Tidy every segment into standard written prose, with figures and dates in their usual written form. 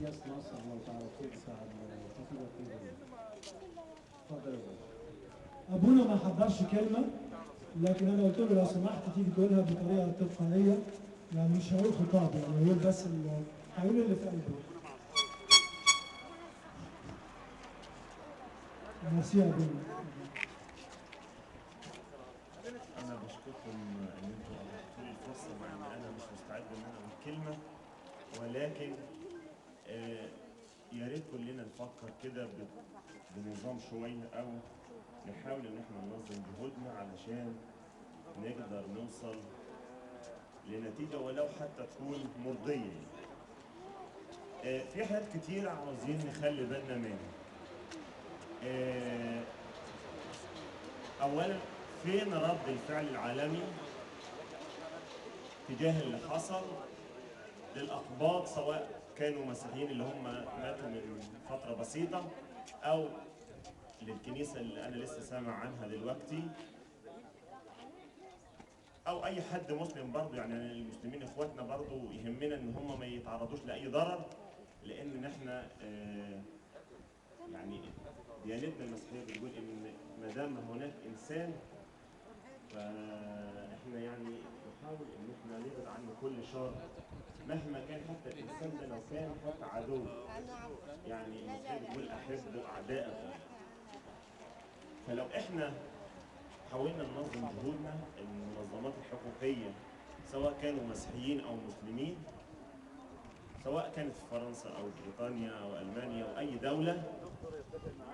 سياسة مصر لو تعرفين تساعد الخطيبة فيها. اتفضل يا ابونا. ابونا ما حضرش كلمه، لكن انا قلت له لو سمحت تيجي تقولها بطريقه تلقائيه، يعني مش هقول خطاب، يعني هقول بس هقول اللي في قلبي. ميرسي يا ابونا. أنا بشكركم إن أنتوا أتحتوا لي الفرصة، مع إن أنا مش مستعد إن أنا أقول كلمة، ولكن يا ريت كلنا نفكر كده بنظام شوية، أو نحاول إن إحنا ننظم جهودنا علشان نقدر نوصل لنتيجة ولو حتى تكون مرضية. في حاجات كتير عاوزين نخلي بالنا منها. أولا، فين رد الفعل العالمي تجاه اللي حصل للأقباط، سواء كانوا مسيحيين اللي هم ماتوا من فترة بسيطة، أو للكنيسة اللي أنا لسه سامع عنها دلوقتي، أو أي حد مسلم برضه. يعني المسلمين إخواتنا برضه يهمنا إن هم ما يتعرضوش لأي ضرر، لأن إحنا يعني ديانتنا المسيحية بتقول إن ما دام هناك إنسان فإحنا يعني نحاول إن إحنا نبعد عنه كل شر، مهما كان حتى الإنسان ده لو كان حتى عدو. يعني المسيحية بتقول أحبوا أعداءكم. فلو إحنا حاولنا ننظم جهودنا، المنظمات الحقوقية سواء كانوا مسيحيين أو مسلمين، سواء كانت في فرنسا أو بريطانيا أو ألمانيا أو أي دولة،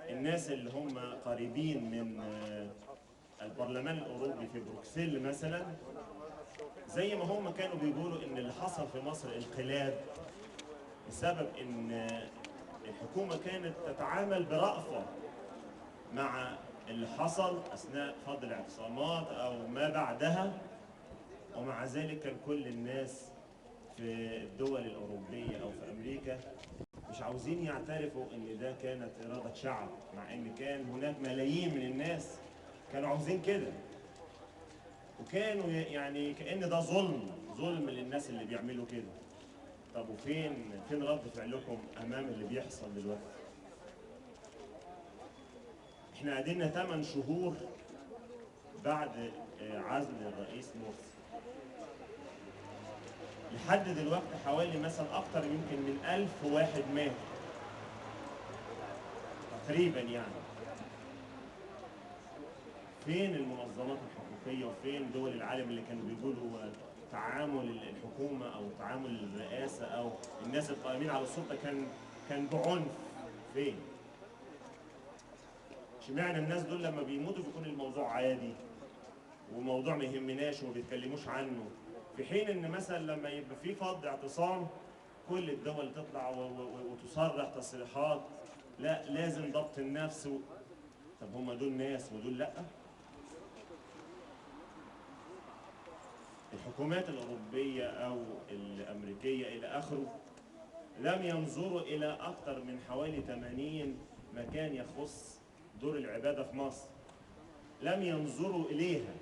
الناس اللي هم قريبين من البرلمان الأوروبي في بروكسل مثلا، زي ما هم كانوا بيقولوا إن اللي حصل في مصر انقلاب بسبب إن الحكومة كانت تتعامل برأفة مع اللي حصل أثناء فض الاعتصامات أو ما بعدها، ومع ذلك كان كل الناس في الدول الأوروبية أو في أمريكا مش عاوزين يعترفوا إن ده كانت إرادة شعب، مع إن كان هناك ملايين من الناس كانوا عاوزين كده، وكانوا يعني كأن ده ظلم للناس اللي بيعملوا كده. طب فين رد فعلكم أمام اللي بيحصل دلوقتي؟ احنا قعدنا 8 شهور بعد عزل الرئيس مرسي، لحد دلوقتي حوالي مثلا أكتر يمكن من 1000 واحد مات تقريبا. يعني فين المنظمات الحقوقية وفين دول العالم اللي كانوا بيقولوا تعامل الحكومة أو تعامل الرئاسة أو الناس القائمين على السلطة كان بعنف؟ فين؟ اشمعنى الناس دول لما بيموتوا بيكون الموضوع عادي وموضوع ما يهمناش وما بيتكلموش عنه، في حين ان مثلا لما يبقى في فض اعتصام كل الدول تطلع وتصرح تصريحات لا لازم ضبط النفس طب هم دول ناس ودول لا؟ الحكومات الأوروبية أو الأمريكية إلى آخره لم ينظروا إلى أكثر من حوالي 80 مكان يخص دور العبادة في مصر، لم ينظروا إليها،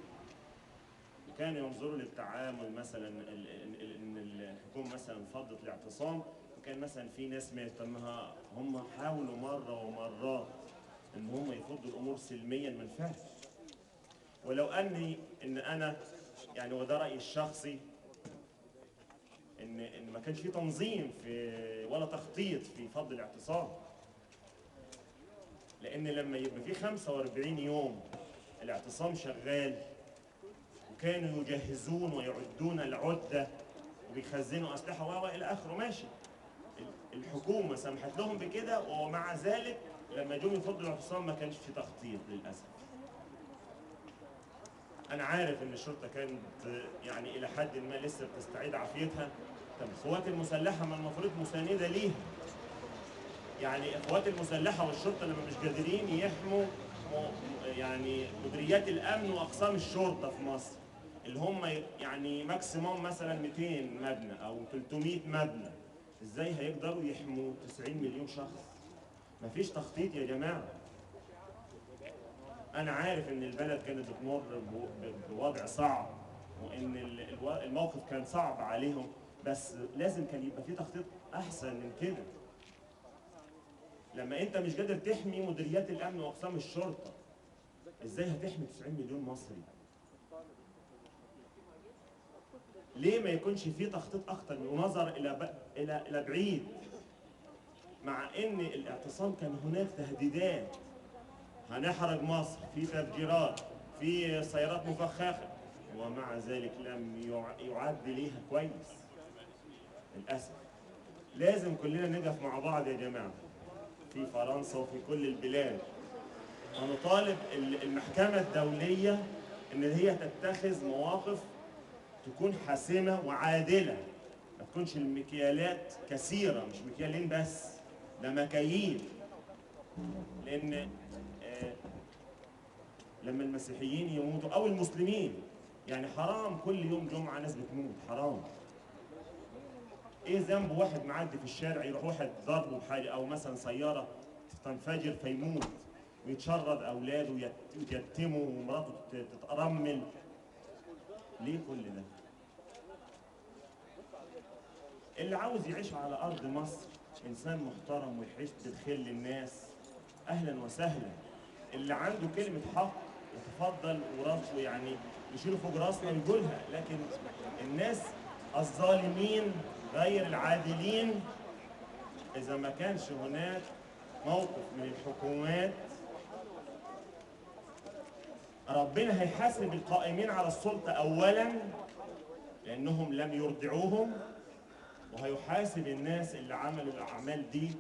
وكانوا ينظروا للتعامل. مثلا إن الحكومة مثلا فضت الاعتصام وكان مثلا في ناس ماتت، هم حاولوا مرة ومرات إن هم يفضوا الأمور سلميا، ما نفعش. ولو إن أنا يعني وده رأيي الشخصي إن ما كانش في تنظيم ولا تخطيط في فض الاعتصام، لأن لما يبقى في 45 يوم الاعتصام شغال وكانوا يجهزون ويعدون العدة وبيخزنوا أسلحة وإلى آخره، ماشي، الحكومة سمحت لهم بكده، ومع ذلك لما جم يفضوا الاعتصام ما كانش في تخطيط للأسف. أنا عارف إن الشرطة كانت يعني إلى حد ما لسه بتستعيد عافيتها. طب القوات المسلحة ما المفروض مساندة ليها؟ يعني القوات المسلحة والشرطة لما مش قادرين يحموا يعني مديريات الأمن وأقسام الشرطة في مصر اللي هم يعني ماكسيموم مثلا 200 مبنى أو 300 مبنى، إزاي هيقدروا يحموا 90 مليون شخص؟ مفيش تخطيط يا جماعة. أنا عارف إن البلد كانت بتمر بوضع صعب وإن الموقف كان صعب عليهم، بس لازم كان يبقى في تخطيط أحسن من كده. لما انت مش قادر تحمي مديريات الامن واقسام الشرطه، ازاي هتحمي 90 مليون مصري؟ ليه ما يكونش في تخطيط اكتر ونظر الى بعيد؟ مع ان الاعتصام كان هناك تهديدات، هنحرق مصر، في تفجيرات، في سيارات مفخخه، ومع ذلك لم يعد ليها كويس. للاسف لازم كلنا نقف مع بعض يا جماعه في فرنسا وفي كل البلاد، ونطالب المحكمه الدوليه ان هي تتخذ مواقف تكون حاسمه وعادله، ما تكونش المكيالات كثيره، مش مكيالين بس، ده مكاييل. لان لما المسيحيين يموتوا او المسلمين، يعني حرام كل يوم جمعه ناس بتموت، حرام. ايه ذنب واحد معدي في الشارع يروح واحد ضربه بحاجه، او مثلا سياره تنفجر فيموت ويتشرد اولاده ويتيتموا ومراته تترمل؟ ليه كل ده؟ اللي عاوز يعيش على ارض مصر انسان محترم ويعيش بخير للناس، اهلا وسهلا. اللي عنده كلمه حق يتفضل وراسه، يعني يشيله فوق راسنا ويقولها. لكن الناس الظالمين غير العادلين، اذا ما كانش هناك موقف من الحكومات، ربنا هيحاسب القائمين على السلطه اولا لانهم لم يرضعوهم، وهيحاسب الناس اللي عملوا الاعمال دي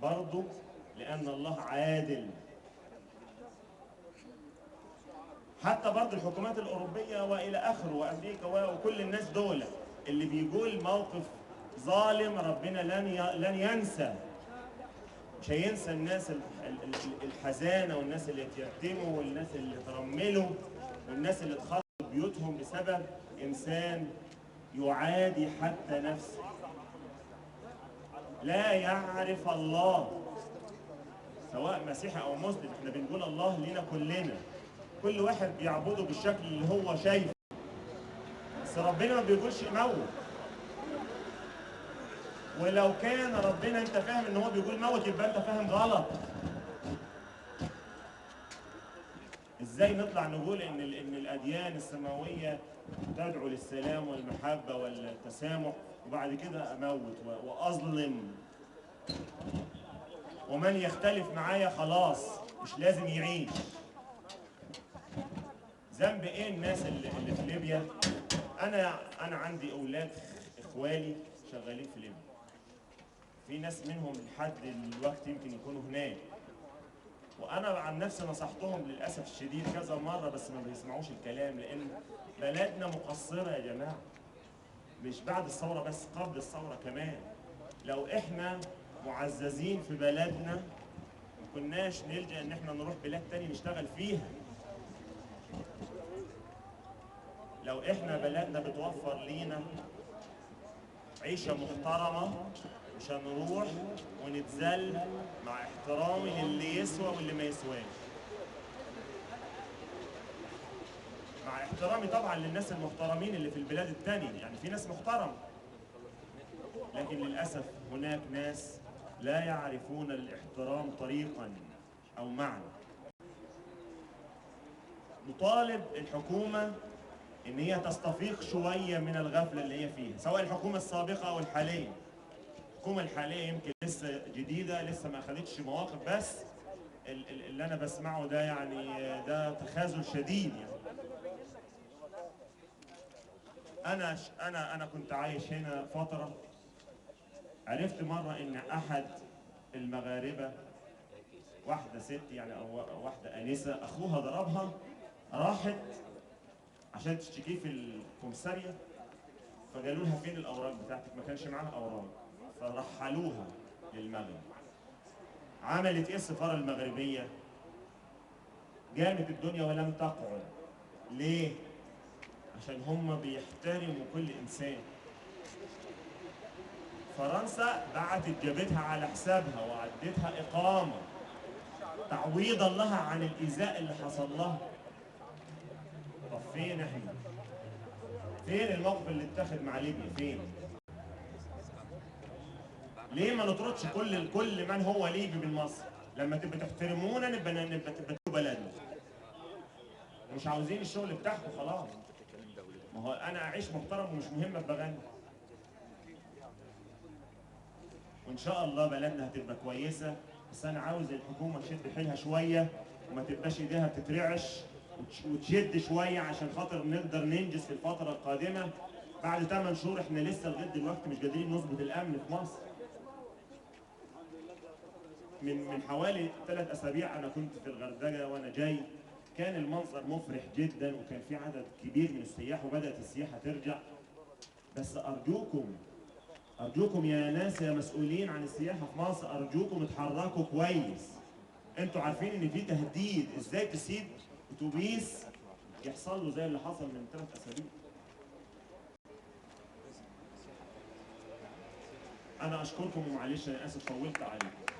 برضه لان الله عادل. حتى برضه الحكومات الاوروبيه والى اخره وامريكا وكل الناس دول اللي بيقول موقف ظالم، ربنا لن ينسى، مش هينسى الناس الحزانه والناس اللي اتيتموا والناس اللي ترملوا والناس اللي اتخربوا بيوتهم بسبب انسان يعادي حتى نفسه، لا يعرف الله، سواء مسيحي او مسلم. احنا بنقول الله لينا كلنا، كل واحد بيعبده بالشكل اللي هو شايفه، بس ربنا ما بيقولش موت. ولو كان ربنا انت فاهم ان هو بيقول موت، يبقى انت فاهم غلط. ازاي نطلع نقول ان الاديان السماويه تدعو للسلام والمحبه والتسامح، وبعد كده اموت واظلم، ومن يختلف معايا خلاص مش لازم يعيش؟ ذنب ايه الناس اللي في ليبيا؟ انا عندي اولاد اخوالي شغالين في ليبيا، في ناس منهم لحد الوقت يمكن يكونوا هناك، وانا عن نفسي نصحتهم للاسف الشديد كذا مره بس ما بيسمعوش الكلام، لان بلدنا مقصره يا جماعه، مش بعد الثوره بس، قبل الثوره كمان. لو احنا معززين في بلدنا ما كناش نلجأ ان احنا نروح بلاد تاني نشتغل فيها. لو احنا بلدنا بتوفر لينا عيشه محترمه مش هنروح ونتذل، مع احترامي للي يسوى واللي ما يسواش، مع احترامي طبعا للناس المحترمين اللي في البلاد التانية، يعني في ناس محترمة، لكن للأسف هناك ناس لا يعرفون الاحترام طريقا أو معنى. نطالب الحكومة إن هي تستفيق شوية من الغفلة اللي هي فيها، سواء الحكومة السابقة أو الحالية. الحكومة الحالية يمكن لسه جديدة، لسه ما أخدتش مواقف، بس اللي أنا بسمعه ده يعني ده تخاذل شديد. يعني أنا كنت عايش هنا فترة، عرفت مرة إن أحد المغاربة، واحدة ست يعني أو واحدة آنسة، أخوها ضربها، راحت عشان تشتكيه في الكمسارية، فقالوا لها فين الأوراق بتاعتك؟ ما كانش معاها أوراق، فرحلوها للمغرب. عملت إيه السفارة المغربية؟ قامت الدنيا ولم تقعد. ليه؟ عشان هم بيحترموا كل إنسان. فرنسا بعتت جابتها على حسابها وعدتها إقامة تعويضا لها عن الإيذاء اللي حصل لها. طب فين احنا؟ فين الموقف اللي اتخذ مع ليبيا؟ فين؟ ليه ما نطردش كل من هو ليبي من مصر؟ لما تبقى تحترمونا نبقى تبقى بلدنا. مش عاوزين الشغل بتاعكم خلاص. ما هو انا اعيش محترم ومش مهم ابقى غني. وان شاء الله بلدنا هتبقى كويسه، بس انا عاوز الحكومه تشد حيلها شويه وما تبقاش ايديها بتترعش، وتشد شويه عشان خاطر نقدر ننجز في الفتره القادمه. بعد 8 شهور احنا لسه لغايه دلوقتي مش قادرين نظبط الامن في مصر. من حوالي 3 أسابيع انا كنت في الغردقه وانا جاي، كان المنظر مفرح جدا وكان في عدد كبير من السياح وبدات السياحه ترجع. بس ارجوكم يا ناس يا مسؤولين عن السياحه في مصر، ارجوكم اتحركوا كويس. انتوا عارفين ان في تهديد، ازاي تسيب اتوبيس يحصل له زي اللي حصل من 3 أسابيع؟ انا اشكركم ومعلش انا اسف طولت عليكم.